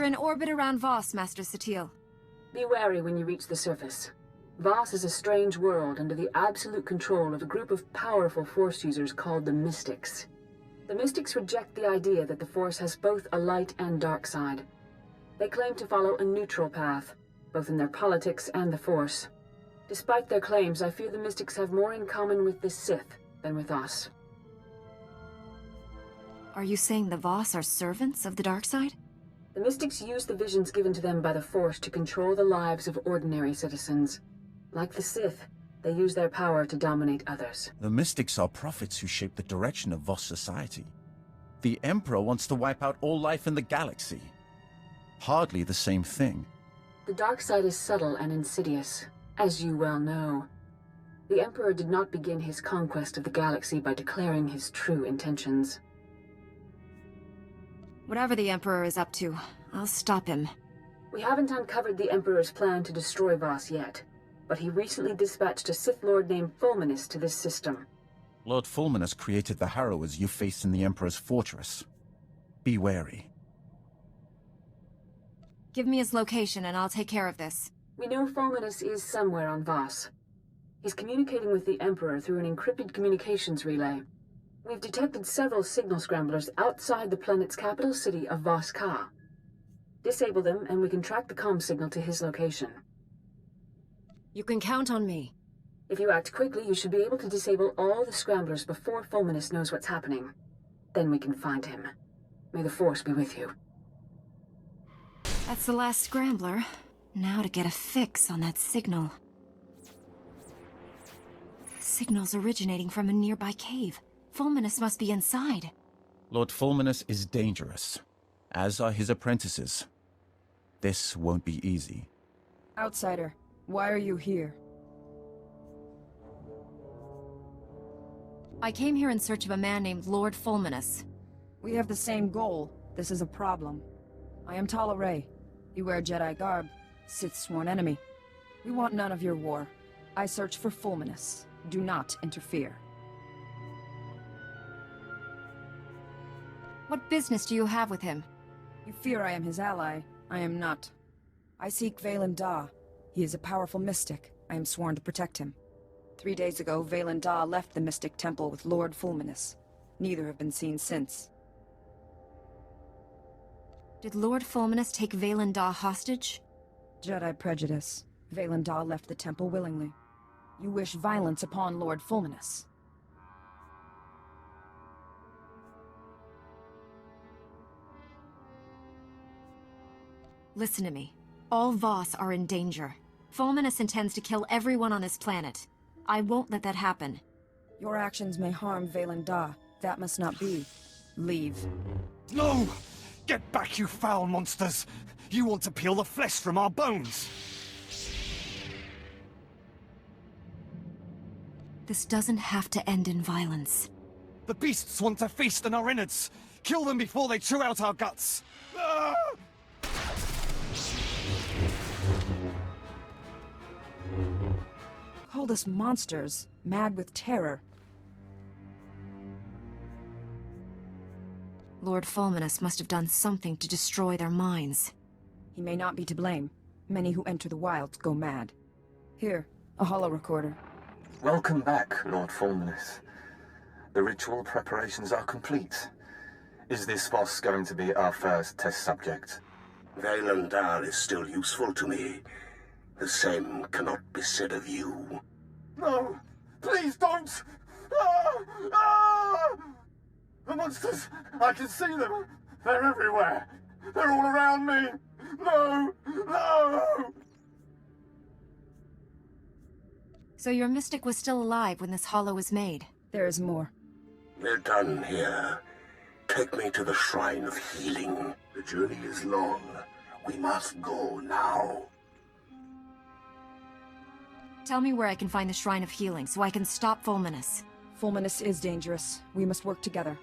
in orbit around Voss, Master Satil. Be wary when you reach the surface. Voss is a strange world under the absolute control of a group of powerful Force users called the Mystics. The Mystics reject the idea that the Force has both a light and dark side. They claim to follow a neutral path, both in their politics and the Force. Despite their claims, I fear the Mystics have more in common with the Sith than with us. Are you saying the Voss are servants of the dark side? The Mystics use the visions given to them by the Force to control the lives of ordinary citizens. Like the Sith, they use their power to dominate others. The Mystics are prophets who shape the direction of Voss society. The Emperor wants to wipe out all life in the galaxy. Hardly the same thing. The dark side is subtle and insidious, as you well know. The Emperor did not begin his conquest of the galaxy by declaring his true intentions. Whatever the Emperor is up to, I'll stop him. We haven't uncovered the Emperor's plan to destroy Voss yet, but he recently dispatched a Sith Lord named Fulminus to this system. Lord Fulminus created the Harrowers you faced in the Emperor's fortress. Be wary. Give me his location and I'll take care of this. We know Fulminus is somewhere on Voss. He's communicating with the Emperor through an encrypted communications relay. We've detected several signal scramblers outside the planet's capital city of Voss Ka. Disable them and we can track the comm signal to his location. You can count on me. If you act quickly, you should be able to disable all the scramblers before Fulminus knows what's happening. Then we can find him. May the Force be with you. That's the last scrambler. Now to get a fix on that signal. Signal's originating from a nearby cave. Fulminus must be inside. Lord Fulminus is dangerous, as are his apprentices. This won't be easy. Outsider, why are you here? I came here in search of a man named Lord Fulminus. We have the same goal. This is a problem. I am Tala Ray. You wear Jedi garb. Sith's sworn enemy. We want none of your war. I search for Fulminus. Do not interfere. What business do you have with him? You fear I am his ally. I am not. I seek Valen Da. He is a powerful mystic. I am sworn to protect him. 3 days ago, Valen Da left the Mystic Temple with Lord Fulminus. Neither have been seen since. Did Lord Fulminus take Valen Da hostage? Jedi prejudice. Valen Da left the temple willingly. You wish violence upon Lord Fulminus. Listen to me. All Voss are in danger. Fulminus intends to kill everyone on this planet. I won't let that happen. Your actions may harm Valen Da. That must not be. Leave. No! Get back, you foul monsters! You want to peel the flesh from our bones! This doesn't have to end in violence. The beasts want to feast on our innards! Kill them before they chew out our guts! Ah! Call us monsters, mad with terror. Lord Fulminus must have done something to destroy their minds. He may not be to blame. Many who enter the wilds go mad. Here, a holo recorder. Welcome back, Lord Fulminus. The ritual preparations are complete. Is this Voss going to be our first test subject? Valen Da is still useful to me. The same cannot be said of you. No! Please don't! Ah! Ah! The monsters! I can see them! They're everywhere! They're all around me! No! No! So your mystic was still alive when this hollow was made? There is more. We're done here. Take me to the Shrine of Healing. The journey is long. We must go now. Tell me where I can find the Shrine of Healing so I can stop Fulminus. Fulminus is dangerous. We must work together.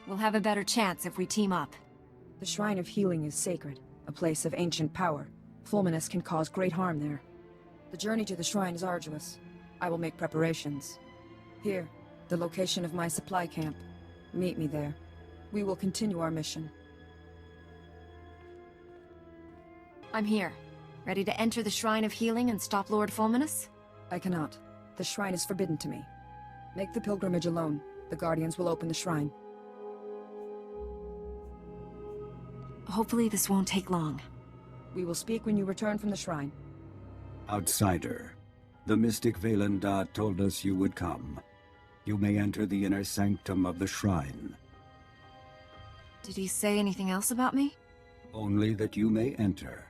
We'll have a better chance if we team up. The Shrine of Healing is sacred, a place of ancient power. Fulminus can cause great harm there. The journey to the shrine is arduous. I will make preparations. Here, the location of my supply camp. Meet me there. We will continue our mission. I'm here, ready to enter the Shrine of Healing and stop Lord Fulminus? I cannot. The shrine is forbidden to me. Make the pilgrimage alone. The Guardians will open the shrine. Hopefully this won't take long. We will speak when you return from the shrine. Outsider, the mystic Vaylanda told us you would come. You may enter the inner sanctum of the shrine. Did he say anything else about me? Only that you may enter.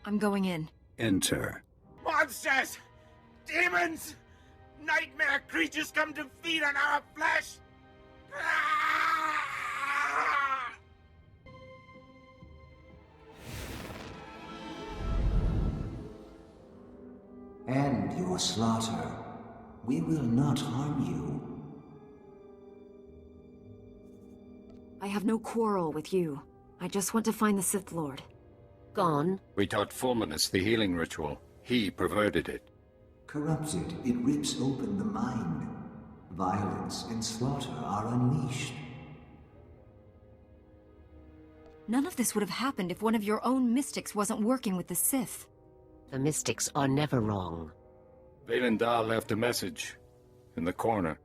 I'm going in. Enter. Monsters! Demons! Nightmare creatures come to feed on our flesh! End your slaughter. We will not harm you. I have no quarrel with you. I just want to find the Sith Lord. Gone? We taught Fulminus the healing ritual. He perverted it. Corrupted, it rips open the mind. Violence and slaughter are unleashed. None of this would have happened if one of your own mystics wasn't working with the Sith. The mystics are never wrong. Vaylanda left a message in the corner.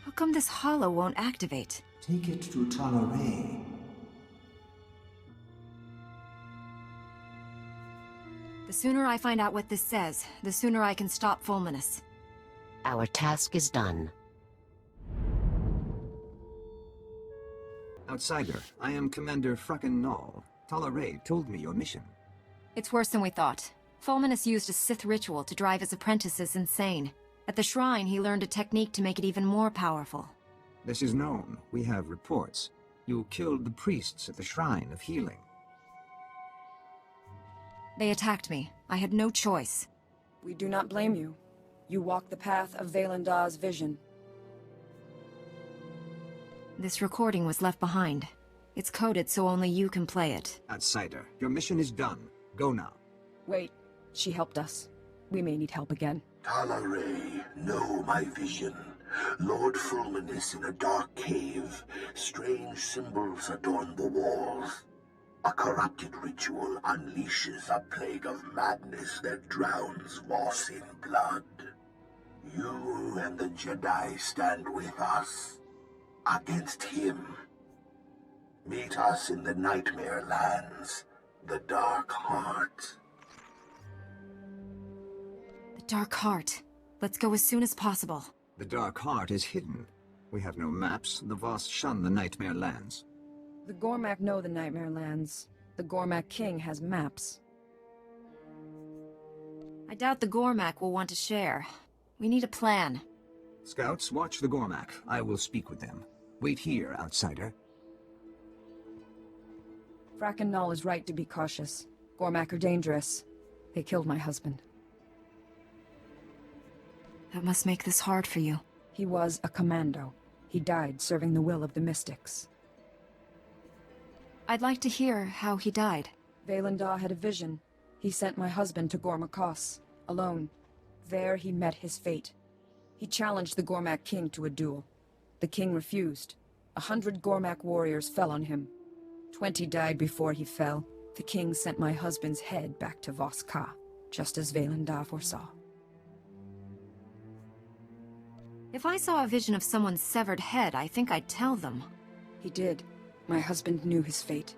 How come this hollow won't activate? Take it to Talaray. The sooner I find out what this says, the sooner I can stop Fulminus. Our task is done. Outsider, I am Commander Fracken Null. Talaray told me your mission. It's worse than we thought. Fulminus used a Sith ritual to drive his apprentices insane. At the shrine, he learned a technique to make it even more powerful. This is known. We have reports. You killed the priests at the Shrine of Healing. They attacked me. I had no choice. We do not blame you. You walk the path of Vaylanda's vision. This recording was left behind. It's coded so only you can play it. Outsider, your mission is done. Go now. Wait. She helped us. We may need help again. Talaray, know my vision. Lord Fulminus in a dark cave. Strange symbols adorn the walls. A corrupted ritual unleashes a plague of madness that drowns Voss in blood. You and the Jedi stand with us. Against him. Meet us in the Nightmare Lands. The Dark Heart. The Dark Heart. Let's go as soon as possible. The Dark Heart is hidden. We have no maps. The Voss shun the Nightmare Lands. The Gormak know the Nightmare Lands. The Gormak King has maps. I doubt the Gormak will want to share. We need a plan. Scouts, watch the Gormak. I will speak with them. Wait here, Outsider. Fracken Null is right to be cautious. Gormak are dangerous. They killed my husband. That must make this hard for you. He was a commando. He died serving the will of the mystics. I'd like to hear how he died. Vaylanda had a vision. He sent my husband to Gormakos, alone. There he met his fate. He challenged the Gormak King to a duel. The king refused. 100 Gormak warriors fell on him. 20 died before he fell. The king sent my husband's head back to Voss Ka, just as Vaylanda foresaw. If I saw a vision of someone's severed head, I think I'd tell them. He did. My husband knew his fate.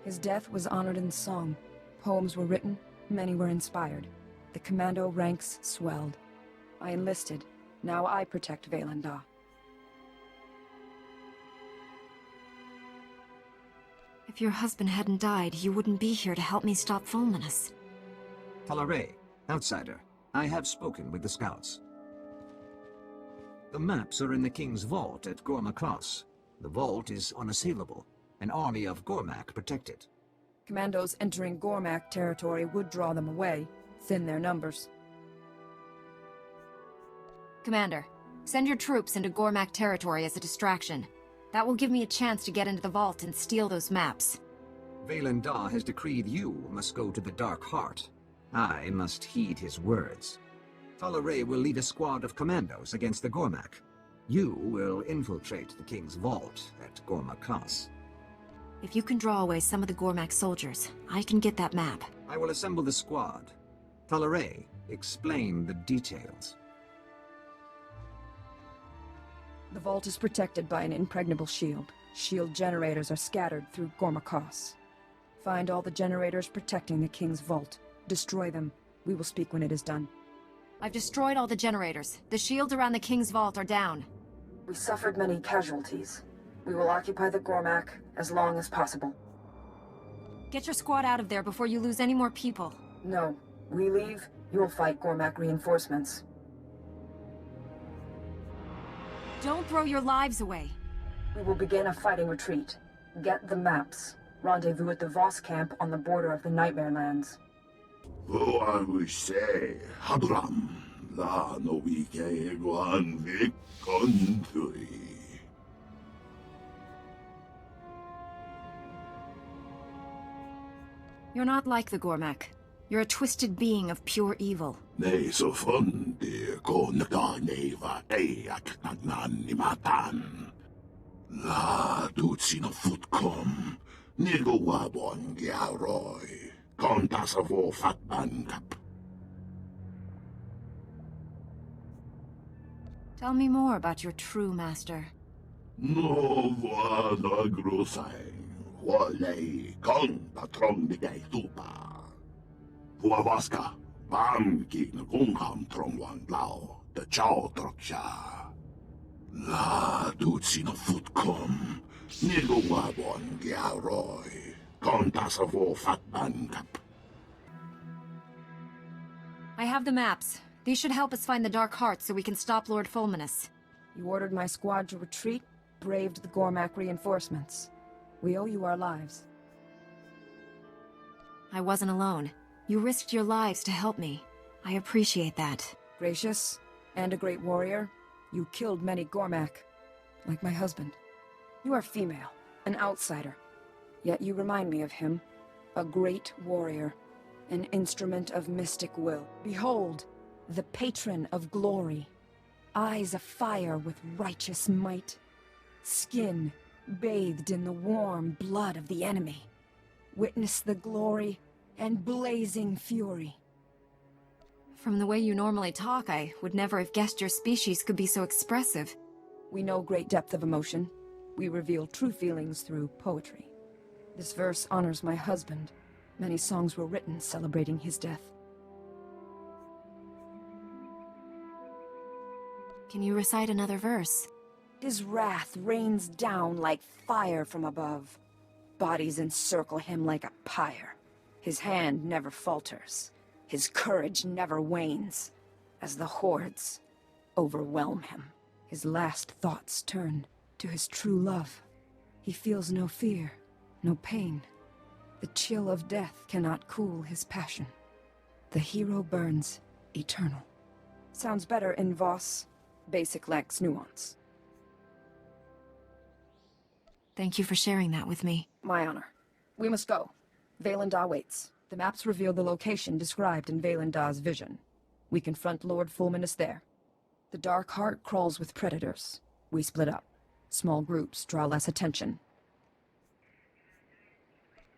His death was honored in song. Poems were written, many were inspired. The commando ranks swelled. I enlisted. Now I protect Vaylanda. If your husband hadn't died, you wouldn't be here to help me stop Fulminus. Talaray, Outsider, I have spoken with the scouts. The maps are in the King's vault at Gormakos. The vault is unassailable. An army of Gormak protect it. Commandos entering Gormak territory would draw them away, thin their numbers. Commander, send your troops into Gormak territory as a distraction. That will give me a chance to get into the vault and steal those maps. Vaylanda has decreed you must go to the Dark Heart. I must heed his words. Tolere will lead a squad of commandos against the Gormak. You will infiltrate the king's vault at Gorma Class. If you can draw away some of the Gormak soldiers, I can get that map. I will assemble the squad. Tolere, explain the details. The vault is protected by an impregnable shield. Shield generators are scattered through Gorma Class. Find all the generators protecting the king's vault. Destroy them. We will speak when it is done. I've destroyed all the generators. The shields around the king's vault are down. We suffered many casualties. We will occupy the Gormak as long as possible. Get your squad out of there before you lose any more people. No. We leave, you'll fight Gormak reinforcements. Don't throw your lives away. We will begin a fighting retreat. Get the maps. Rendezvous at the Voss camp on the border of the Nightmare Lands. Oh, I will say, Hadram, la no wike guan vik country. You're not like the Gormak. You're a twisted being of pure evil. Nei so fundi ko naka neva eak nagnan ni matan. La dutsi no futkom, nigo wabon giaroy. Kontas of all fat bankap. Tell me more about your true master. No vada grosai. Wale kong patrong digay tupa. Huawaska, bamki na kungham trong wang lao, the chow troksha. La dutsi no futkom, nigo wabon giaroy. Kontas of all fat bankap. I have the maps. These should help us find the Dark Heart so we can stop Lord Fulminus. You ordered my squad to retreat, braved the Gormak reinforcements. We owe you our lives. I wasn't alone. You risked your lives to help me. I appreciate that. Gracious, and a great warrior, you killed many Gormak, like my husband. You are female, an outsider. Yet you remind me of him, a great warrior, an instrument of mystic will. Behold, the patron of glory, eyes afire with righteous might, skin bathed in the warm blood of the enemy. Witness the glory and blazing fury. From the way you normally talk, I would never have guessed your species could be so expressive. We know great depth of emotion. We reveal true feelings through poetry. This verse honors my husband. Many songs were written celebrating his death. Can you recite another verse? His wrath rains down like fire from above. Bodies encircle him like a pyre. His hand never falters. His courage never wanes. As the hordes overwhelm him, his last thoughts turn to his true love. He feels no fear, no pain. The chill of death cannot cool his passion. The hero burns eternal. Sounds better in Voss. Basic lacks nuance. Thank you for sharing that with me. My honor. We must go. Valendah waits. The maps reveal the location described in Valendah's vision. We confront Lord Fulminus there. The Dark Heart crawls with predators. We split up. Small groups draw less attention.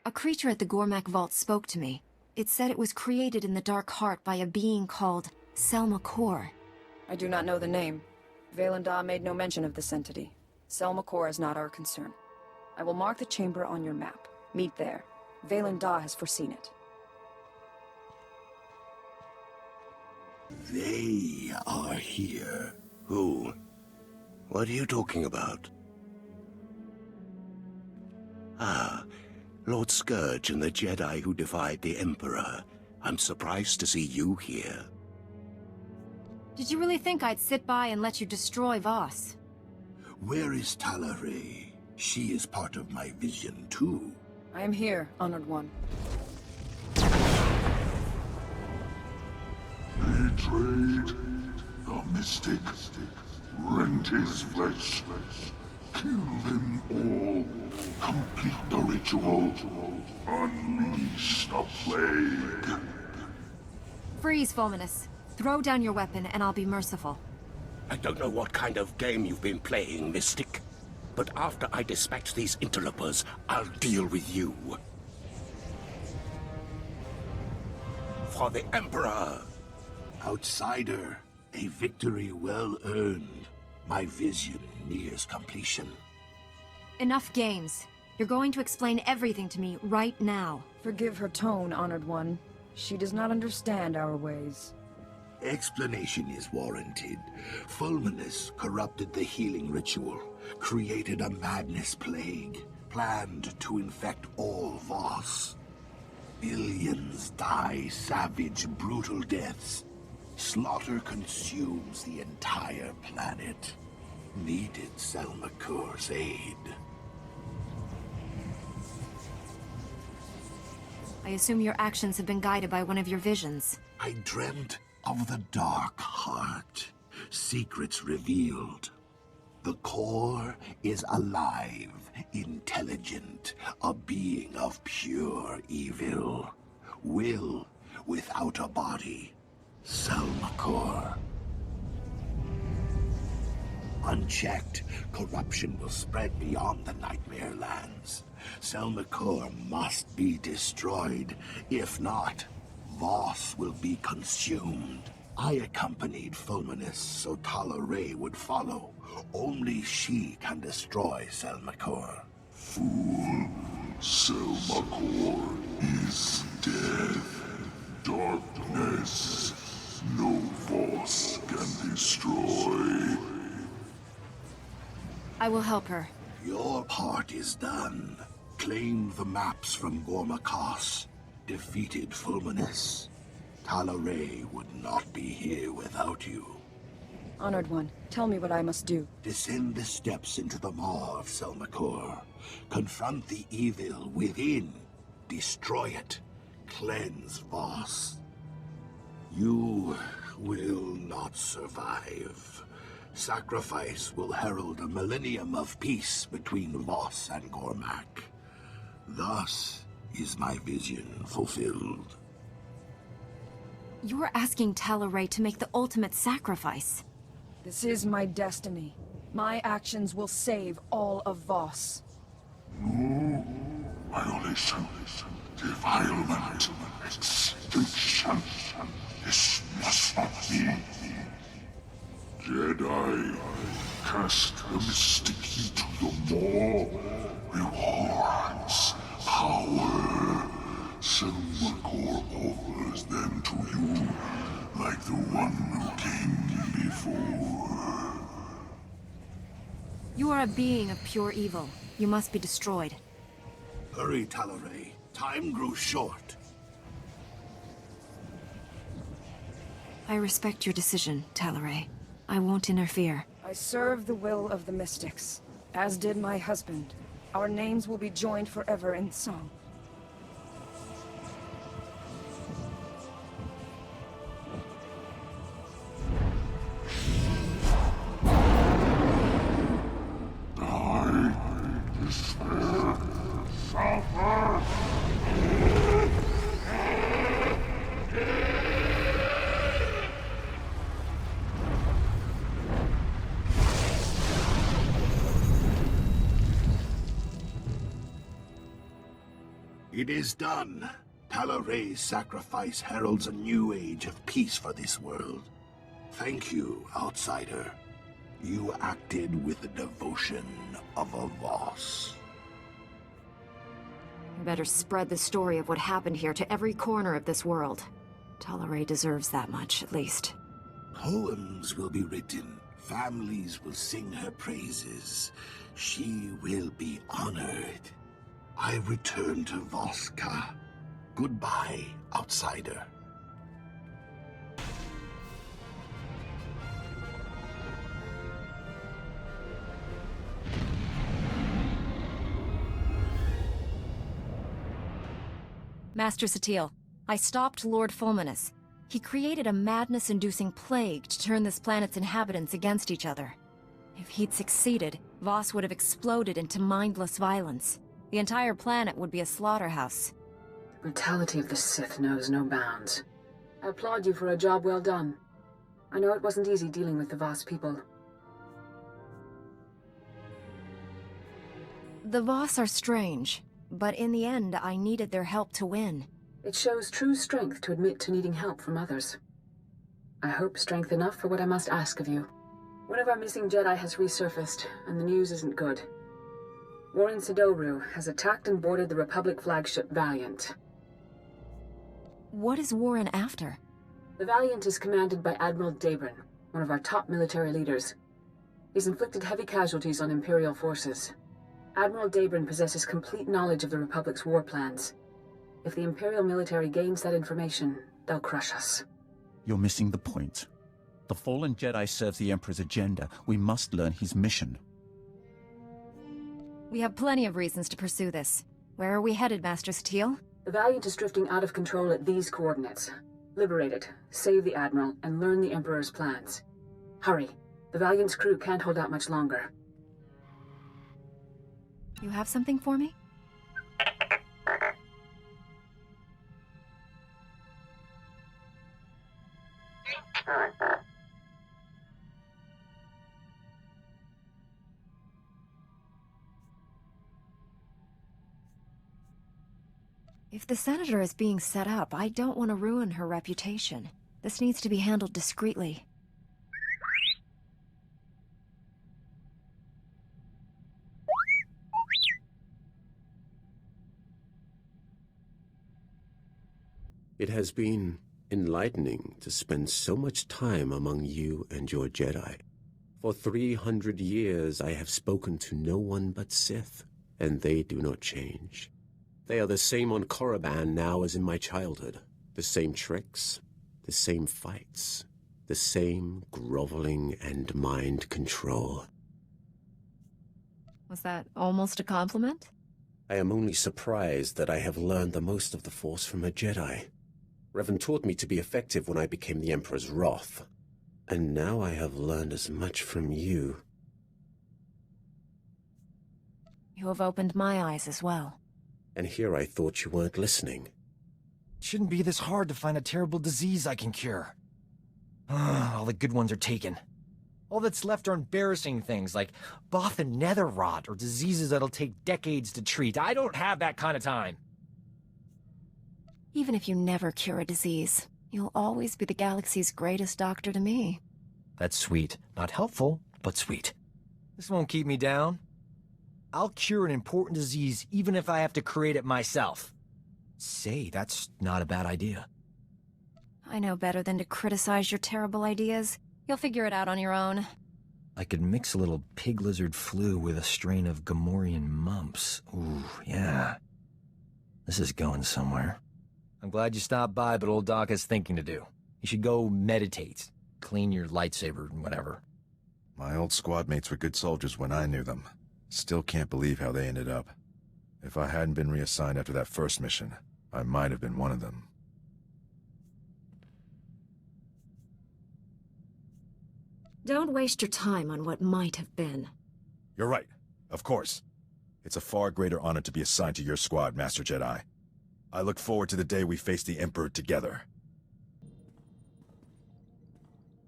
A creature at the Gormak Vault spoke to me. It said it was created in the Dark Heart by a being called Selma Kor. I do not know the name. Valendah made no mention of this entity. Selma Kor is not our concern. I will mark the chamber on your map. Meet there. Valendah has foreseen it. They are here. Who? What are you talking about? Ah, Lord Scourge and the Jedi who defied the Emperor. I'm surprised to see you here. Did you really think I'd sit by and let you destroy Voss? Where is Tolere? She is part of my vision, too. I am here, Honored One. Betrayed. The mystic. Rent his flesh. Kill them all. Complete the ritual. Unleash the plague. Freeze, Fulminus. Throw down your weapon and I'll be merciful. I don't know what kind of game you've been playing, Mystic. But after I dispatch these interlopers, I'll deal with you. For the Emperor! Outsider, a victory well earned. My vision nears completion. Enough games. You're going to explain everything to me right now. Forgive her tone, Honored One. She does not understand our ways. Explanation is warranted. Fulminus corrupted the healing ritual, created a madness plague, planned to infect all Voss. Billions die savage, brutal deaths. Slaughter consumes the entire planet. Needed Selmakur's aid. I assume your actions have been guided by one of your visions. I dreamt of the Dark Heart. Secrets revealed. The core is alive, intelligent, a being of pure evil. Will without a body. Selmakur. Unchecked, corruption will spread beyond the Nightmare Lands. Selmakur must be destroyed. If not, Voss will be consumed. I accompanied Fulminus so Tala Ray would follow. Only she can destroy Selmakur. Fool, Selmakur is dead. Darkness, no Voss can destroy. I will help her. Your part is done. Claim the maps from Gormakos. Defeated Fulminus. Tala Ray would not be here without you. Honored One, tell me what I must do. Descend the steps into the maw of Selmakur. Confront the evil within. Destroy it. Cleanse Voss. You will not survive. Sacrifice will herald a millennium of peace between Voss and Gormak. Thus is my vision fulfilled. You're asking Tala Ray to make the ultimate sacrifice. This is my destiny. My actions will save all of Voss. No. Violation. Defilement. Extinction. This must not be. Jedi, cast the mystic into the maw. Rewards, power. Selmakur offers them to you, like the one who came before. You are a being of pure evil. You must be destroyed. Hurry, Tala Ray. Time grows short. I respect your decision, Tala Ray. I won't interfere. I serve the will of the Mystics, as did my husband. Our names will be joined forever in song. Die, despair, suffer. It is done. Tala Ray's sacrifice heralds a new age of peace for this world. Thank you, Outsider. You acted with the devotion of a Voss. You better spread the story of what happened here to every corner of this world. Tala Ray deserves that much, at least. Poems will be written. Families will sing her praises. She will be honored. I return to Voska. Goodbye, Outsider. Master Satil, I stopped Lord Fulminus. He created a madness-inducing plague to turn this planet's inhabitants against each other. If he'd succeeded, Voss would have exploded into mindless violence. The entire planet would be a slaughterhouse. The brutality of the Sith knows no bounds. I applaud you for a job well done. I know it wasn't easy dealing with the Voss people. The Voss are strange, but in the end, I needed their help to win. It shows true strength to admit to needing help from others. I hope strength enough for what I must ask of you. One of our missing Jedi has resurfaced, and the news isn't good. Warren Sidoru has attacked and boarded the Republic flagship Valiant. What is Warren after? The Valiant is commanded by Admiral Dabrin, one of our top military leaders. He's inflicted heavy casualties on Imperial forces. Admiral Dabrin possesses complete knowledge of the Republic's war plans. If the Imperial military gains that information, they'll crush us. You're missing the point. The fallen Jedi serves the Emperor's agenda. We must learn his mission. We have plenty of reasons to pursue this. Where are we headed, Master Satele? The Valiant is drifting out of control at these coordinates. Liberate it, save the Admiral, and learn the Emperor's plans. Hurry. The Valiant's crew can't hold out much longer. You have something for me? If the Senator is being set up, I don't want to ruin her reputation. This needs to be handled discreetly. It has been enlightening to spend so much time among you and your Jedi. For 300 years I have spoken to no one but Sith, and they do not change. They are the same on Korriban now as in my childhood. The same tricks, the same fights, the same groveling and mind control. Was that almost a compliment? I am only surprised that I have learned the most of the Force from a Jedi. Revan taught me to be effective when I became the Emperor's wrath. And now I have learned as much from you. You have opened my eyes as well. And here I thought you weren't listening. It shouldn't be this hard to find a terrible disease I can cure. All the good ones are taken. All that's left are embarrassing things like Both and nether rot or diseases that'll take decades to treat. I don't have that kind of time. Even if you never cure a disease, you'll always be the galaxy's greatest doctor to me. That's sweet. Not helpful, but sweet. This won't keep me down. I'll cure an important disease even if I have to create it myself. Say, that's not a bad idea. I know better than to criticize your terrible ideas. You'll figure it out on your own. I could mix a little pig lizard flu with a strain of Gamorrean mumps. Ooh, yeah. This is going somewhere. I'm glad you stopped by, but old Doc has thinking to do. You should go meditate, clean your lightsaber and whatever. My old squad mates were good soldiers when I knew them. Still can't believe how they ended up. If I hadn't been reassigned after that first mission, I might have been one of them. Don't waste your time on what might have been. You're right. Of course. It's a far greater honor to be assigned to your squad, Master Jedi. I look forward to the day we face the Emperor together.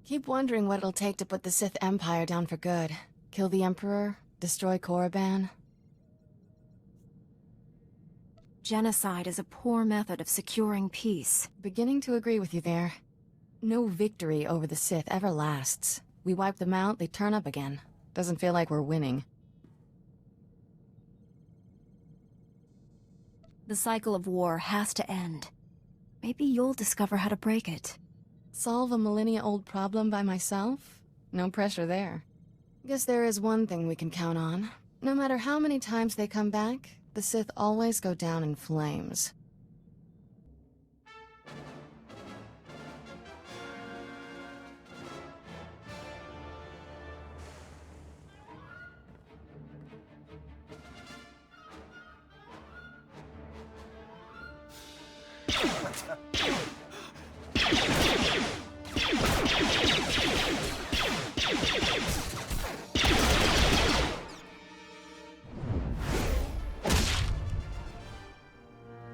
Keep wondering what it'll take to put the Sith Empire down for good. Kill the Emperor, destroy Korriban. Genocide is a poor method of securing peace. Beginning to agree with you there. No victory over the Sith ever lasts. We wipe them out, they turn up again. Doesn't feel like we're winning. The cycle of war has to end. Maybe you'll discover how to break it. Solve a millennia-old problem by myself? No pressure there. Guess there is one thing we can count on. No matter how many times they come back, the Sith always go down in flames.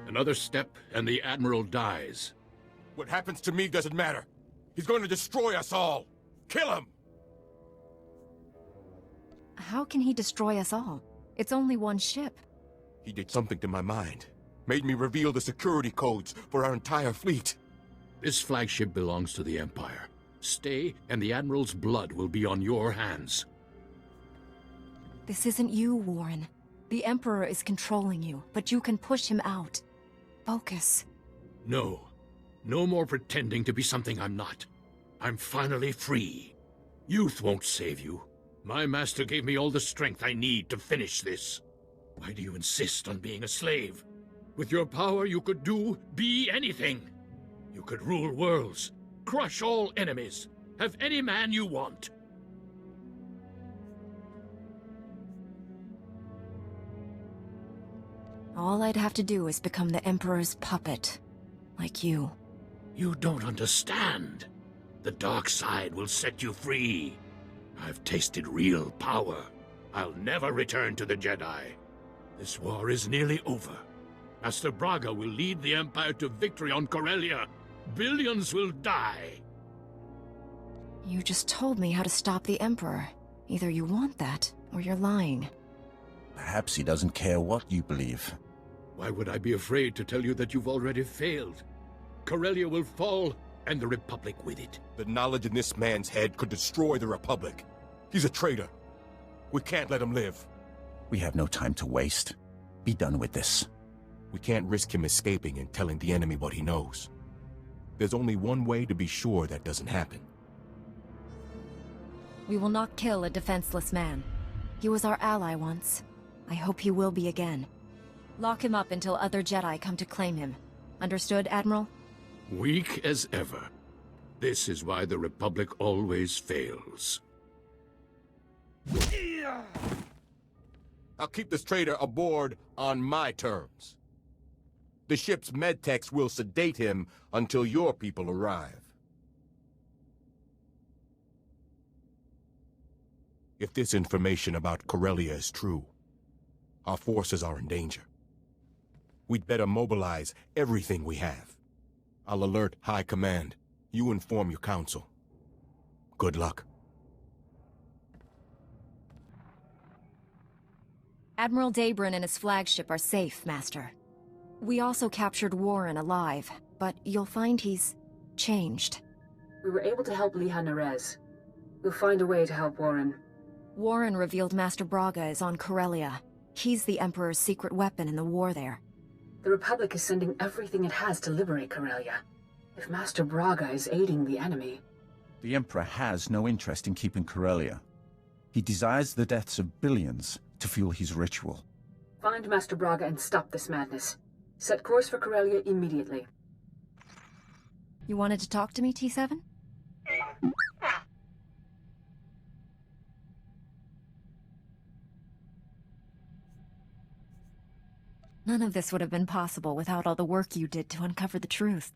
Another step, and the Admiral dies. What happens to me doesn't matter. He's going to destroy us all. Kill him! How can he destroy us all? It's only one ship. He did something to my mind. Made me reveal the security codes for our entire fleet. This flagship belongs to the Empire. Stay, and the Admiral's blood will be on your hands. This isn't you, Warren. The Emperor is controlling you, but you can push him out. Focus. No. No more pretending to be something I'm not. I'm finally free. Youth won't save you. My master gave me all the strength I need to finish this. Why do you insist on being a slave? With your power, you could be anything. You could rule worlds, crush all enemies, have any man you want. All I'd have to do is become the Emperor's puppet. Like you. You don't understand. The dark side will set you free. I've tasted real power. I'll never return to the Jedi. This war is nearly over. Master Braga will lead the Empire to victory on Corellia. Billions will die. You just told me how to stop the Emperor. Either you want that, or you're lying. Perhaps he doesn't care what you believe. Why would I be afraid to tell you that you've already failed? Corellia will fall, and the Republic with it. The knowledge in this man's head could destroy the Republic. He's a traitor. We can't let him live. We have no time to waste. Be done with this. We can't risk him escaping and telling the enemy what he knows. There's only one way to be sure that doesn't happen. We will not kill a defenseless man. He was our ally once. I hope he will be again. Lock him up until other Jedi come to claim him. Understood, Admiral? Weak as ever. This is why the Republic always fails. I'll keep this traitor aboard on my terms. The ship's medtechs will sedate him until your people arrive. If this information about Corellia is true, our forces are in danger. We'd better mobilize everything we have. I'll alert High Command. You inform your council. Good luck. Admiral Daybrin and his flagship are safe, Master. We also captured Warren alive, but you'll find he's changed. We were able to help Liha Nerez. We'll find a way to help Warren. Warren revealed Master Braga is on Corellia. He's the Emperor's secret weapon in the war there. The Republic is sending everything it has to liberate Corellia. If Master Braga is aiding the enemy... The Emperor has no interest in keeping Corellia. He desires the deaths of billions to fuel his ritual. Find Master Braga and stop this madness. Set course for Corellia immediately. You wanted to talk to me, T7? None of this would have been possible without all the work you did to uncover the truth.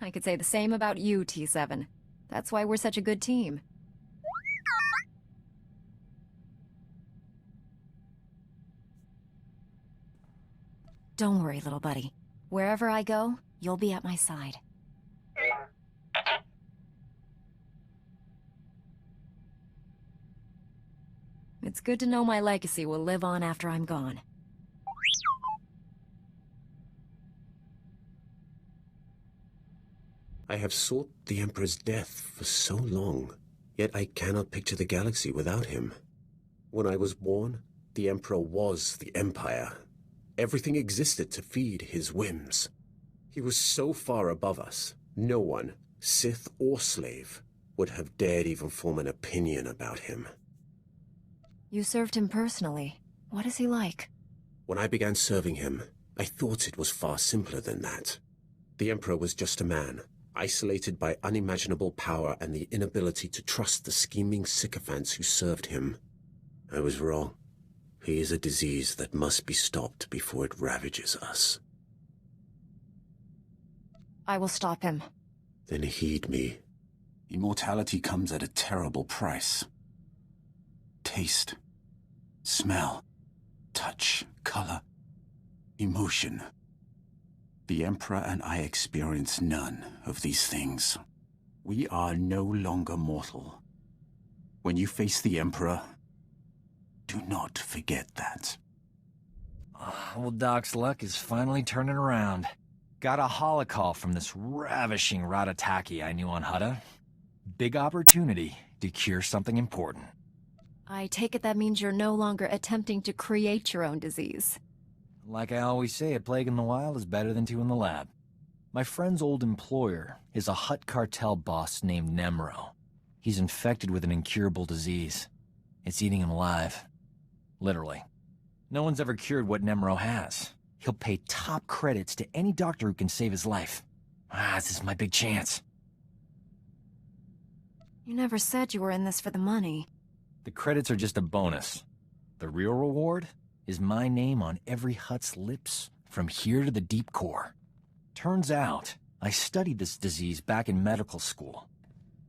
I could say the same about you, T7. That's why we're such a good team. Don't worry, little buddy. Wherever I go, you'll be at my side. It's good to know my legacy will live on after I'm gone. I have sought the Emperor's death for so long, yet I cannot picture the galaxy without him. When I was born, the Emperor was the Empire. Everything existed to feed his whims. He was so far above us, no one, Sith or slave, would have dared even form an opinion about him. You served him personally. What is he like? When I began serving him, I thought it was far simpler than that. The Emperor was just a man, isolated by unimaginable power and the inability to trust the scheming sycophants who served him. I was wrong. He is a disease that must be stopped before it ravages us. I will stop him. Then heed me. Immortality comes at a terrible price. Taste, smell, touch, color, emotion. The Emperor and I experience none of these things. We are no longer mortal. When you face the Emperor, do not forget that. Old Doc's luck is finally turning around. Got a holocall from this ravishing Ratataki I knew on Hutta. Big opportunity to cure something important. I take it that means you're no longer attempting to create your own disease. Like I always say, a plague in the wild is better than two in the lab. My friend's old employer is a Hutt cartel boss named Nemro. He's infected with an incurable disease. It's eating him alive. Literally. No one's ever cured what Nemro has. He'll pay top credits to any doctor who can save his life. This is my big chance. You never said you were in this for the money. The credits are just a bonus. The real reward is my name on every Hutt's lips from here to the deep core. Turns out, I studied this disease back in medical school.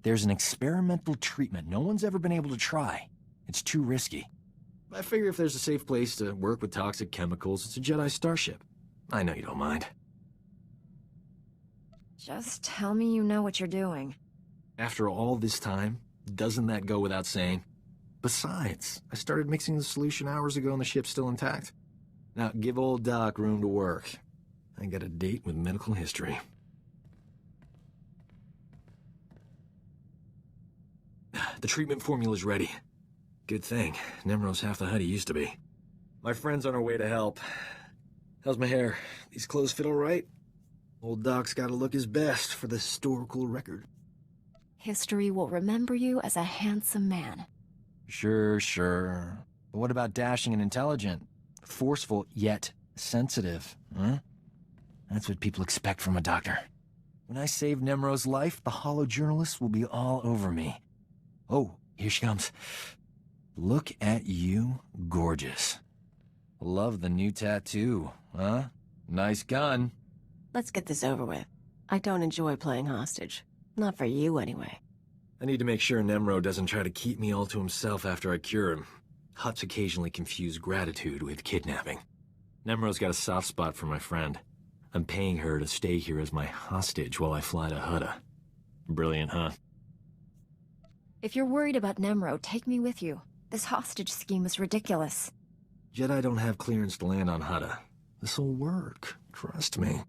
There's an experimental treatment no one's ever been able to try. It's too risky. I figure if there's a safe place to work with toxic chemicals, it's a Jedi starship. I know you don't mind. Just tell me you know what you're doing. After all this time, doesn't that go without saying? Besides, I started mixing the solution hours ago and the ship's still intact. Now, give old Doc room to work. I got a date with medical history. The treatment formula's ready. Good thing. Nemro's half the Hutt he used to be. My friend's on her way to help. How's my hair? These clothes fit all right? Old Doc's gotta look his best for the historical record. History will remember you as a handsome man. Sure. But what about dashing and intelligent? Forceful, yet sensitive, huh? That's what people expect from a doctor. When I save Nemro's life, the hollow journalists will be all over me. Oh, here she comes. Look at you, gorgeous. Love the new tattoo, huh? Nice gun. Let's get this over with. I don't enjoy playing hostage. Not for you, anyway. I need to make sure Nemro doesn't try to keep me all to himself after I cure him. Hutts occasionally confuse gratitude with kidnapping. Nemro's got a soft spot for my friend. I'm paying her to stay here as my hostage while I fly to Hutta. Brilliant, huh? If you're worried about Nemro, take me with you. This hostage scheme is ridiculous. Jedi don't have clearance to land on Hutta. This'll work. Trust me.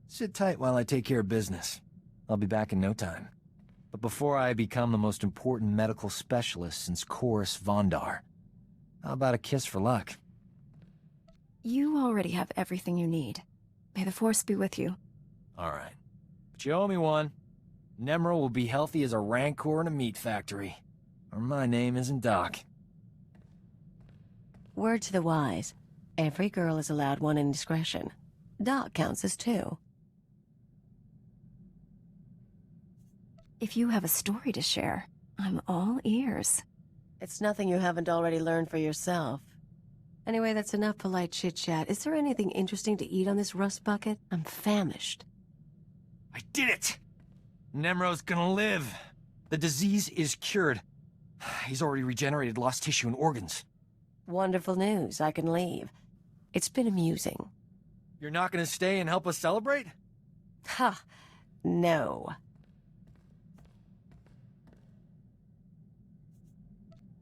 Sit tight while I take care of business. I'll be back in no time. But before I become the most important medical specialist since Chorus Vondar, how about a kiss for luck? You already have everything you need. May the Force be with you. All right. But you owe me one. Nemro will be healthy as a rancor in a meat factory. Or my name isn't Doc. Word to the wise. Every girl is allowed one indiscretion. Doc counts as two. If you have a story to share, I'm all ears. It's nothing you haven't already learned for yourself. Anyway, that's enough polite chit-chat. Is there anything interesting to eat on this rust bucket? I'm famished. I did it! Nemro's gonna live. The disease is cured. He's already regenerated lost tissue and organs. Wonderful news. I can leave. It's been amusing. You're not gonna stay and help us celebrate? Ha! No.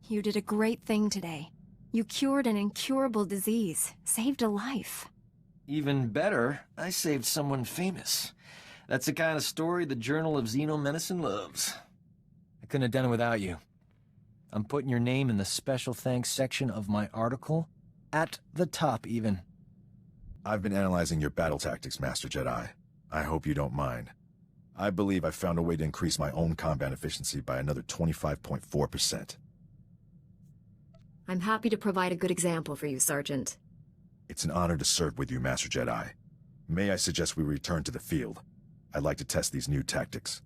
You did a great thing today. You cured an incurable disease, saved a life. Even better, I saved someone famous. That's the kind of story the Journal of Xenomedicine loves. I couldn't have done it without you. I'm putting your name in the special thanks section of my article, at the top even. I've been analyzing your battle tactics, Master Jedi. I hope you don't mind. I believe I've found a way to increase my own combat efficiency by another 25.4%. I'm happy to provide a good example for you, Sergeant. It's an honor to serve with you, Master Jedi. May I suggest we return to the field? I'd like to test these new tactics.